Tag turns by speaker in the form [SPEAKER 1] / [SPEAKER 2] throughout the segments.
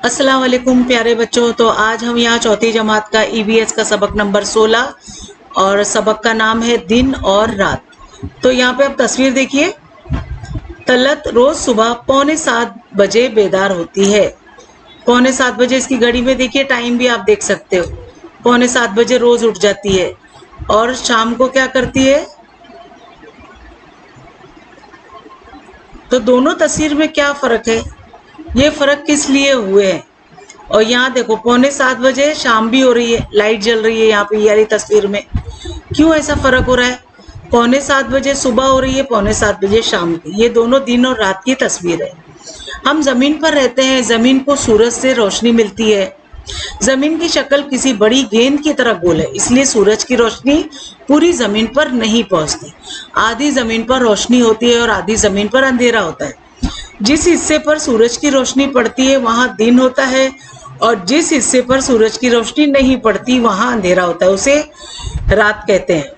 [SPEAKER 1] अस्सलाम वालेकुम प्यारे बच्चों। तो आज हम यहाँ चौथी जमात का ईवीएस का सबक नंबर 16 और सबक का नाम है दिन और रात। तो यहाँ पे आप तस्वीर देखिए। तलत रोज सुबह 6:45 बेदार होती है। 6:45 इसकी घड़ी में देखिए, टाइम भी आप देख सकते हो। 6:45 रोज उठ जाती है और शाम को क्या करती है। तो दोनों तस्वीर में क्या फर्क है, ये फर्क किस लिए हुए हैं। और यहाँ देखो 6:45 शाम भी हो रही है, लाइट जल रही है यहाँ पे ये वाली तस्वीर में। क्यों ऐसा फर्क हो रहा है? 6:45 सुबह हो रही है, 7:15 शाम की। ये दोनों दिन और रात की तस्वीर है। हम जमीन पर रहते हैं, जमीन को सूरज से रोशनी मिलती है। जमीन की शक्ल किसी बड़ी गेंद की तरह गोल है, इसलिए सूरज की रोशनी पूरी जमीन पर नहीं पहुंचती। आधी जमीन पर रोशनी होती है और आधी जमीन पर अंधेरा होता है। जिस हिस्से पर सूरज की रोशनी पड़ती है वहां दिन होता है और जिस हिस्से पर सूरज की रोशनी नहीं पड़ती वहां अंधेरा होता है, उसे रात कहते हैं।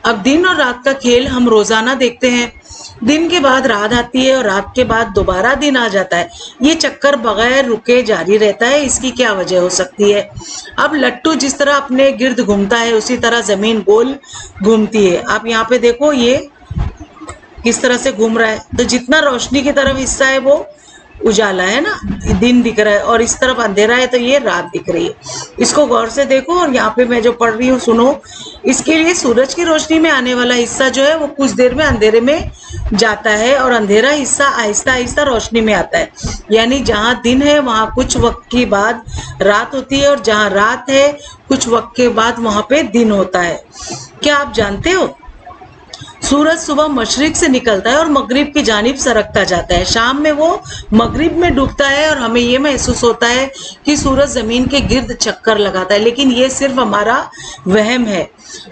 [SPEAKER 1] अब दिन और रात का खेल हम रोजाना देखते हैं। दिन के बाद रात आती है और रात के बाद दोबारा दिन आ जाता है। ये चक्कर बगैर रुके जारी रहता है। इसकी क्या वजह हो सकती है? अब लट्टू जिस तरह अपने गिर्द घूमता है उसी तरह जमीन गोल घूमती है। आप यहाँ पे देखो ये किस तरह से घूम रहा है। तो जितना रोशनी की तरफ हिस्सा है वो उजाला है ना, दिन दिख रहा है, और इस तरफ अंधेरा है तो ये रात दिख रही है। इसको गौर से देखो और यहाँ पे मैं जो पढ़ रही हूँ सुनो। इसके लिए सूरज की रोशनी में आने वाला हिस्सा जो है वो कुछ देर में अंधेरे में जाता है और अंधेरा हिस्सा आहिस्ता आहिस्ता रोशनी में आता है। यानी जहाँ दिन है वहाँ कुछ वक्त के बाद रात होती है और जहाँ रात है कुछ वक्त के बाद वहाँ पे दिन होता है। क्या आप जानते हो सूरज सुबह मशरिक से निकलता है और मगरिब की जानिब सरकता जाता है। शाम में वो मगरिब में डूबता है और हमें ये महसूस होता है कि सूरज जमीन के गिर्द चक्कर लगाता है, लेकिन ये सिर्फ हमारा वहम है।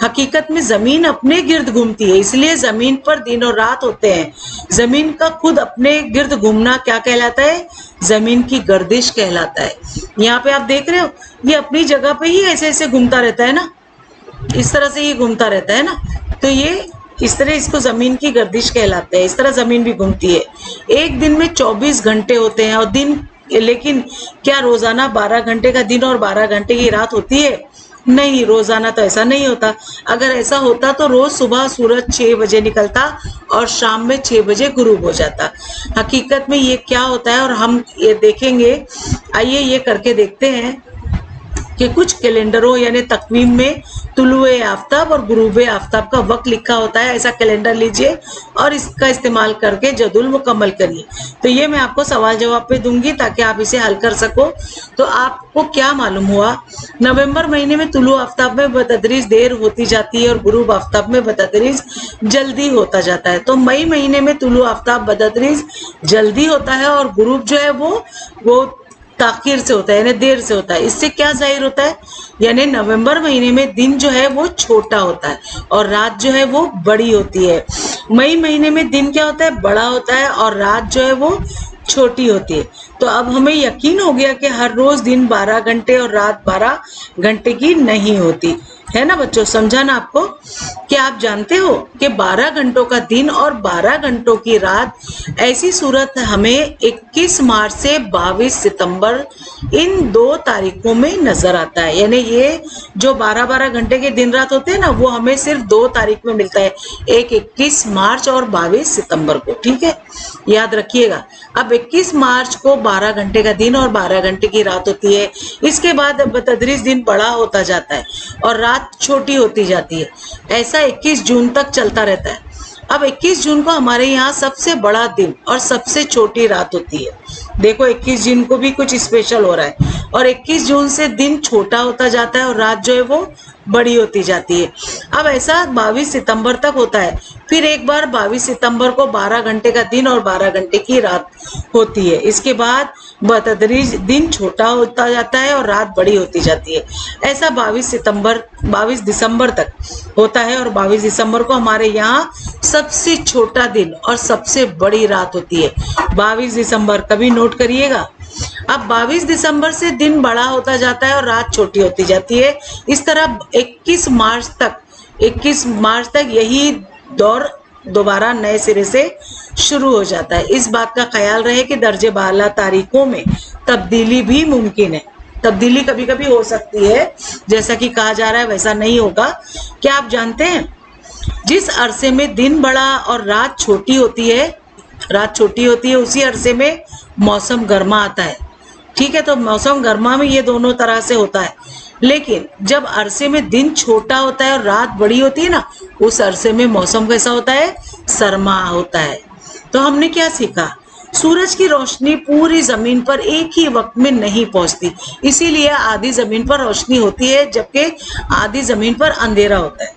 [SPEAKER 1] हकीकत में जमीन अपने गिर्द घूमती है, इसलिए जमीन पर दिन और रात होते हैं। जमीन का खुद अपने गिर्द घूमना क्या कहलाता है? जमीन की गर्दिश कहलाता है। यहाँ पे आप देख रहे हो ये अपनी जगह पे ही ऐसे ऐसे घूमता रहता है ना, इस तरह से ये घूमता रहता है ना। तो ये इस तरह इसको जमीन की गर्दिश कहलाते हैं। इस तरह जमीन भी घूमती है। एक दिन में 24 घंटे होते हैं और दिन, लेकिन क्या रोजाना 12 घंटे का दिन और 12 घंटे की रात होती है? नहीं, रोजाना तो ऐसा नहीं होता। अगर ऐसा होता तो रोज सुबह सूरज 6 बजे निकलता और शाम में 6 बजे गुरूब हो जाता। हकीकत में ये क्या होता है और हम ये देखेंगे। आइए ये करके देखते हैं कि कुछ कैलेंडरों यानी तकवीम में तुलुए आफ्ताब और गुरूबे आफ्ताब का वक्त लिखा होता है। ऐसा कैलेंडर लीजिए और इसका इस्तेमाल करके जदुल मुकम्मल करिए। तो ये मैं आपको सवाल जवाब पे दूंगी ताकि आप इसे हल कर सको। तो आपको क्या मालूम हुआ? नवंबर महीने में तुलु आफ्ताब में बतदरीज देर होती जाती है और गुरूब आफ्ताब में बतदरीज जल्दी होता जाता है। तो मई महीने में तुलु आफ्ताब बतदरीज जल्दी होता है और गुरूब जो है वो ताखिर से होता है, यानी देर से होता है। इससे क्या जाहिर होता है? यानी नवंबर महीने में दिन जो है वो छोटा होता है और रात जो है वो बड़ी होती है। मई महीने में दिन क्या होता है? बड़ा होता है और रात जो है वो छोटी होती है। तो अब हमें यकीन हो गया कि हर रोज दिन 12 घंटे और रात 12 घंटे की नहीं होती है ना बच्चों। समझा ना आपको? क्या आप जानते हो कि 12 घंटों का दिन और 12 घंटों की रात, ऐसी सूरत हमें 21 मार्च से 22 सितंबर इन 2 तारीखों में नजर आता है। यानी ये जो 12-12 घंटे के दिन रात होते हैं ना, वो हमें सिर्फ 2 तारीख में मिलता है, एक 21 मार्च और 22 सितंबर को। ठीक है, याद रखिएगा। अब 21 मार्च को 12 घंटे का दिन और 12 घंटे की रात होती है। इसके बाद बतदरीज दिन बड़ा होता जाता है और रात छोटी होती जाती है। ऐसा 21 जून तक चलता रहता है। अब 21 जून को हमारे यहाँ सबसे बड़ा दिन और सबसे छोटी रात होती है। देखो 21 जून को भी कुछ स्पेशल हो रहा है और 21 जून से दिन छोटा होता जाता है और रात जो है वो बड़ी होती जाती है। अब ऐसा 22 सितंबर तक होता है। फिर एक बार 22 सितंबर को 12 घंटे का दिन और 12 घंटे की रात होती है। इसके बाद बतदरीज दिन छोटा होता जाता है और रात बड़ी होती जाती है। ऐसा 22 दिसंबर तक होता है और 22 दिसंबर को हमारे यहाँ सबसे छोटा दिन और सबसे बड़ी रात होती है। 22 दिसंबर कभी नोट करिएगा। अब 22 दिसंबर से दिन बड़ा होता जाता है और रात छोटी होती जाती है। इस तरह 21 मार्च तक यही दौर दोबारा नए सिरे से शुरू हो जाता है। इस बात का ख्याल रहे कि दर्जे बाला तारीखों में तब्दीली भी मुमकिन है। तब्दीली कभी कभी हो सकती है, जैसा कि कहा जा रहा है वैसा नहीं होगा। क्या आप जानते हैं जिस अरसे में दिन बड़ा और रात छोटी होती है उसी अरसे में मौसम गर्मा आता है। ठीक है, तो मौसम गर्मा में ये दोनों तरह से होता है, लेकिन जब अरसे में दिन छोटा होता है और रात बड़ी होती है ना, उस अरसे में मौसम कैसा होता है, सरमा होता है। तो हमने क्या सीखा, सूरज की रोशनी पूरी जमीन पर एक ही वक्त में नहीं पहुंचती, इसीलिए आधी जमीन पर रोशनी होती है जबकि आधी जमीन पर अंधेरा होता है।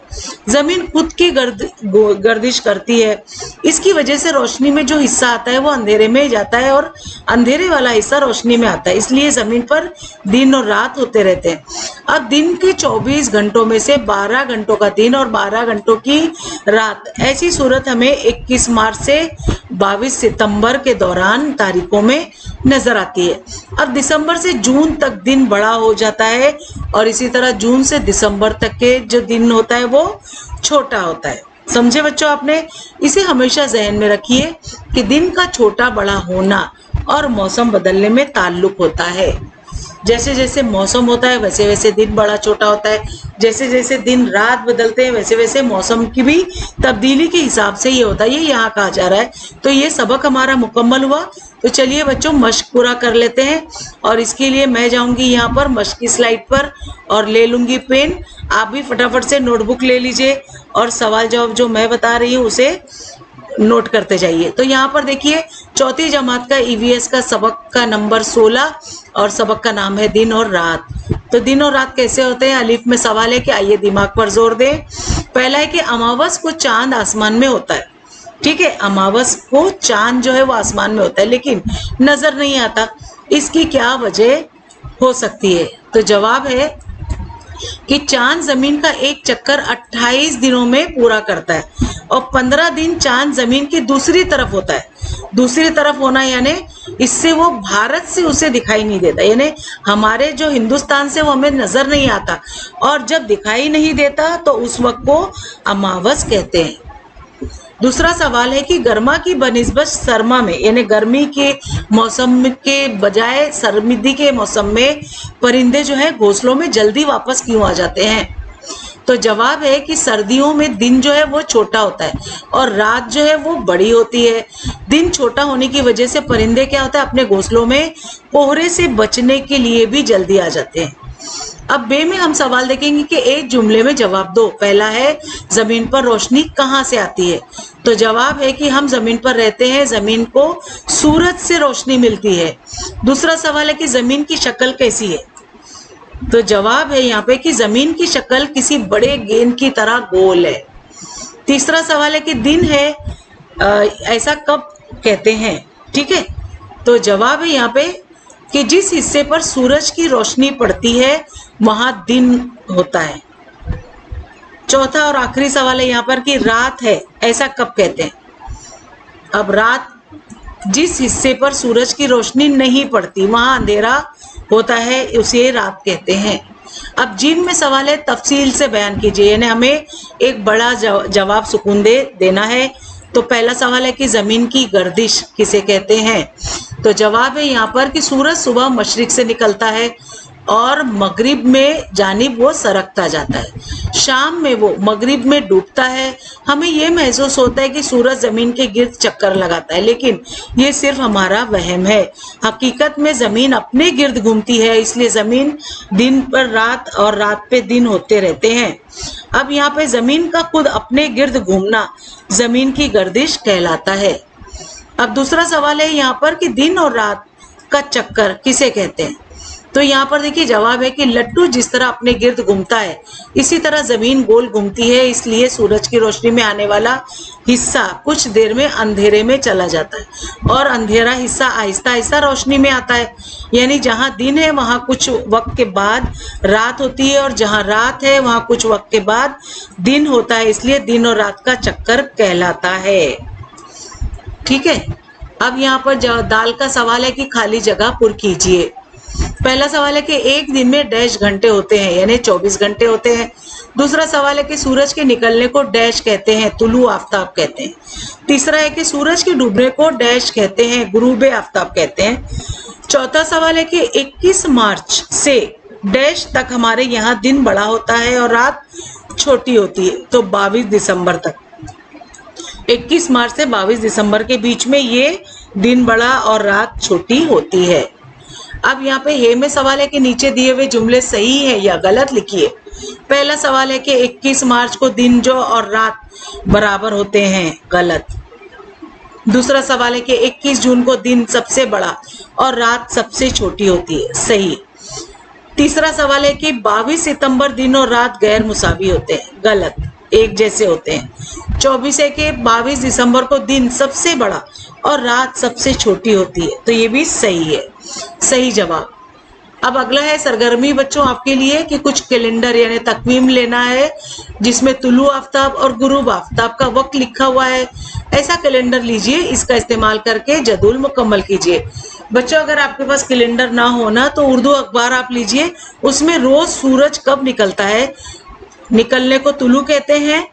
[SPEAKER 1] जमीन खुद की गर्दिश करती है, इसकी वजह से रोशनी में जो हिस्सा आता है वो अंधेरे में जाता है और अंधेरे वाला हिस्सा रोशनी में आता है, इसलिए जमीन पर दिन और रात होते रहते हैं। अब दिन के 24 घंटों में से 12 घंटों का दिन और 12 घंटों की रात, ऐसी सूरत हमें 21 मार्च से 22 सितंबर के दौरान तारीखों में नजर आती है। अब दिसंबर से जून तक दिन बड़ा हो जाता है और इसी तरह जून से दिसंबर तक के जो दिन होता है वो छोटा होता है। समझे बच्चों आपने? इसे हमेशा जहन में रखिए कि दिन का छोटा बड़ा होना और मौसम बदलने में ताल्लुक होता है। जैसे जैसे मौसम होता है वैसे वैसे दिन बड़ा छोटा होता है, जैसे जैसे दिन रात बदलते हैं वैसे वैसे मौसम की भी तब्दीली के हिसाब से ये होता है, ये यहाँ कहा जा रहा है। तो ये सबक हमारा मुकम्मल हुआ। तो चलिए बच्चों मश्क पूरा कर लेते हैं, और इसके लिए मैं जाऊंगी यहाँ पर मश्क की स्लाइड पर और ले लूंगी पेन। आप भी फटाफट से नोटबुक ले लीजिए और सवाल जवाब जो मैं बता रही हूँ उसे नोट करते जाइए। तो यहाँ पर देखिए चौथी जमात का ईवीएस का सबक का नंबर 16 और सबक का नाम है दिन और रात। तो दिन और रात कैसे होते हैं, अलिफ में सवाल है कि आइए दिमाग पर जोर दें। पहला है कि अमावस को चांद आसमान में होता है। ठीक है, अमावस को चांद जो है वो आसमान में होता है लेकिन नजर नहीं आता, इसकी क्या वजह हो सकती है? तो जवाब है कि चांद जमीन का एक चक्कर 28 दिनों में पूरा करता है और 15 दिन चांद जमीन की दूसरी तरफ होता है। दूसरी तरफ होना यानी इससे वो भारत से उसे दिखाई नहीं देता, यानी हमारे जो हिंदुस्तान से वो हमें नजर नहीं आता, और जब दिखाई नहीं देता तो उस वक्त को अमावस कहते हैं। दूसरा सवाल है कि गर्मा की बनिस्बत सरमा में, यानी गर्मी के मौसम के बजाय सर्दी के मौसम में परिंदे जो है घोंसलों में जल्दी वापस क्यों आ जाते हैं? तो जवाब है कि सर्दियों में दिन जो है वो छोटा होता है और रात जो है वो बड़ी होती है। दिन छोटा होने की वजह से परिंदे क्या होता है, अपने घोंसलों में कोहरे से बचने के लिए भी जल्दी आ जाते हैं। अब बे में हम सवाल देखेंगे कि एक जुमले में जवाब दो। पहला है जमीन पर रोशनी कहाँ से आती है? तो जवाब है कि हम जमीन पर रहते हैं, जमीन को सूरज से रोशनी मिलती है। दूसरा सवाल है कि जमीन की शक्ल कैसी है? तो जवाब है यहाँ पे कि जमीन की शक्ल किसी बड़े गेंद की तरह गोल है। तीसरा सवाल है कि दिन है ऐसा कब कहते हैं? ठीक है, तो जवाब है यहाँ पे कि जिस हिस्से पर सूरज की रोशनी पड़ती है वहां दिन होता है। चौथा और आखिरी सवाल है यहाँ पर कि रात है ऐसा कब कहते हैं? अब रात जिस हिस्से पर सूरज की रोशनी नहीं पड़ती वहां अंधेरा होता है, उसे रात कहते हैं। अब जिन में सवाल है तफसील से बयान कीजिए, यानी हमें एक बड़ा जवाब सुकून देना है। तो पहला सवाल है कि जमीन की गर्दिश किसे कहते हैं? तो जवाब है यहाँ पर कि सूरज सुबह मशरिक से निकलता है और मगरिब में जानिब वो सरकता जाता है, शाम में वो मगरिब में डूबता है। हमें ये महसूस होता है कि सूरज जमीन के गिर्द चक्कर लगाता है, लेकिन ये सिर्फ हमारा वहम है। हकीकत में जमीन अपने गिर्द घूमती है, इसलिए जमीन दिन पर रात और रात पे दिन होते रहते हैं। अब यहाँ पे जमीन का खुद अपने गिर्द घूमना जमीन की गर्दिश कहलाता है। अब दूसरा सवाल है यहाँ पर कि दिन और रात का चक्कर किसे कहते हैं? तो यहाँ पर देखिए जवाब है कि लट्टू जिस तरह अपने गिर्द घूमता है इसी तरह जमीन गोल घूमती है, इसलिए सूरज की रोशनी में आने वाला हिस्सा कुछ देर में अंधेरे में चला जाता है और अंधेरा हिस्सा आहिस्ता आहिस्ता रोशनी में आता है। यानी जहाँ दिन है वहाँ कुछ वक्त के बाद रात होती है और जहाँ रात है वहाँ कुछ वक्त के बाद दिन होता है, इसलिए दिन और रात का चक्कर कहलाता है। ठीक है, अब यहाँ पर दाल का सवाल है कि खाली जगह पुर कीजिए। पहला सवाल है कि एक दिन में डैश घंटे होते हैं, यानी 24 घंटे होते हैं। दूसरा सवाल है कि सूरज के निकलने को डैश कहते हैं, तुलु आफ्ताब कहते हैं। तीसरा है कि सूरज के डूबने को डैश कहते हैं, गुरूबे आफ्ताब कहते हैं। चौथा सवाल है कि 21 मार्च से डैश तक हमारे यहाँ दिन बड़ा होता है और रात छोटी होती है, तो 22 दिसंबर तक। 21 मार्च से 22 दिसंबर के बीच में ये दिन बड़ा और रात छोटी होती है। अब यहाँ पे हे में सवाल है कि नीचे दिए हुए जुमले सही है या गलत लिखिए। पहला सवाल है कि 21 मार्च को दिन जो और रात बराबर होते हैं, गलत। दूसरा सवाल है कि 21 जून को दिन सबसे बड़ा और रात सबसे छोटी होती है, सही। तीसरा सवाल है कि 22 सितंबर दिन और रात गैर मुसावी होते हैं, गलत, एक जैसे होते हैं। 24 है कि 22 दिसंबर को दिन सबसे बड़ा और रात सबसे छोटी होती है, तो ये भी सही है, सही जवाब। अब अगला है सरगर्मी बच्चों आपके लिए कि कुछ कैलेंडर यानी तकवीम लेना है जिसमें तुलु आफ्ताब और गुरूब आफ्ताब का वक्त लिखा हुआ है। ऐसा कैलेंडर लीजिए, इसका इस्तेमाल करके जदूल मुकम्मल कीजिए। बच्चों अगर आपके पास कैलेंडर ना हो ना तो उर्दू अखबार आप लीजिए, उसमें रोज सूरज कब निकलता है, निकलने को तुलु कहते हैं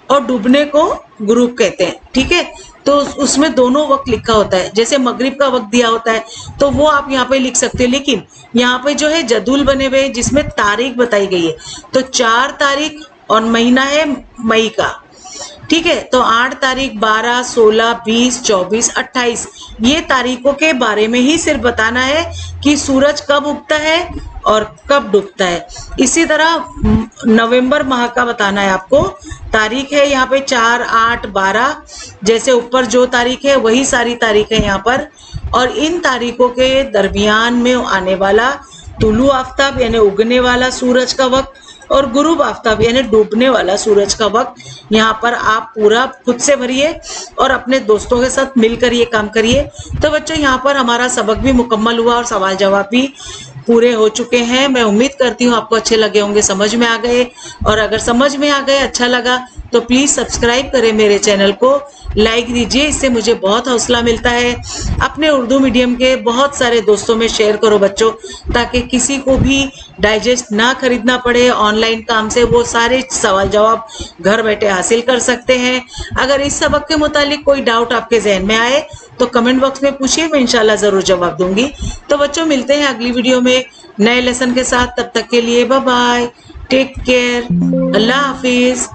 [SPEAKER 1] और डूबने को गुरूब कहते हैं, ठीक है। तो उसमें दोनों वक्त लिखा होता है, जैसे मगरिब का वक्त दिया होता है तो वो आप यहाँ पे लिख सकते हैं, लेकिन यहाँ पे जो है जदूल बने हुए जिसमें तारीख बताई गई है, तो 4 तारीख और महीना है मई का, ठीक है। तो 8 तारीख, 12, 16, 20, 24, 28 ये तारीखों के बारे में ही सिर्फ बताना है कि सूरज कब उगता है और कब डूबता है। इसी तरह नवंबर माह का बताना है आपको, तारीख है यहाँ पे 4, 8, 12, जैसे ऊपर जो तारीख है वही सारी तारीख है यहाँ पर। और इन तारीखों के दरमियान में आने वाला तुलु आफ्ताब यानी उगने वाला सूरज का वक्त और गुरूब आफ्ताब यानी डूबने वाला सूरज का वक्त यहाँ पर आप पूरा खुद से भरिए और अपने दोस्तों के साथ मिलकर ये काम करिए। तो बच्चों यहाँ पर हमारा सबक भी मुकम्मल हुआ और सवाल जवाब भी पूरे हो चुके हैं। मैं उम्मीद करती हूँ आपको अच्छे लगे होंगे, समझ में आ गए। और अगर समझ में आ गए, अच्छा लगा तो प्लीज सब्सक्राइब करें मेरे चैनल को, लाइक दीजिए, इससे मुझे बहुत हौसला मिलता है। अपने उर्दू मीडियम के बहुत सारे दोस्तों में शेयर करो बच्चों, ताकि किसी को भी डाइजेस्ट ना खरीदना पड़े, ऑनलाइन काम से वो सारे सवाल जवाब घर बैठे हासिल कर सकते हैं। अगर इस सबक के मुतालिक कोई डाउट आपके जहन में आए तो कमेंट बॉक्स में पूछिए, मैं इंशाल्लाह जरूर जवाब दूंगी। तो बच्चों मिलते हैं अगली वीडियो में नए लेसन के साथ, तब तक के लिए बाय बाय, टेक केयर, अल्लाह हाफिज।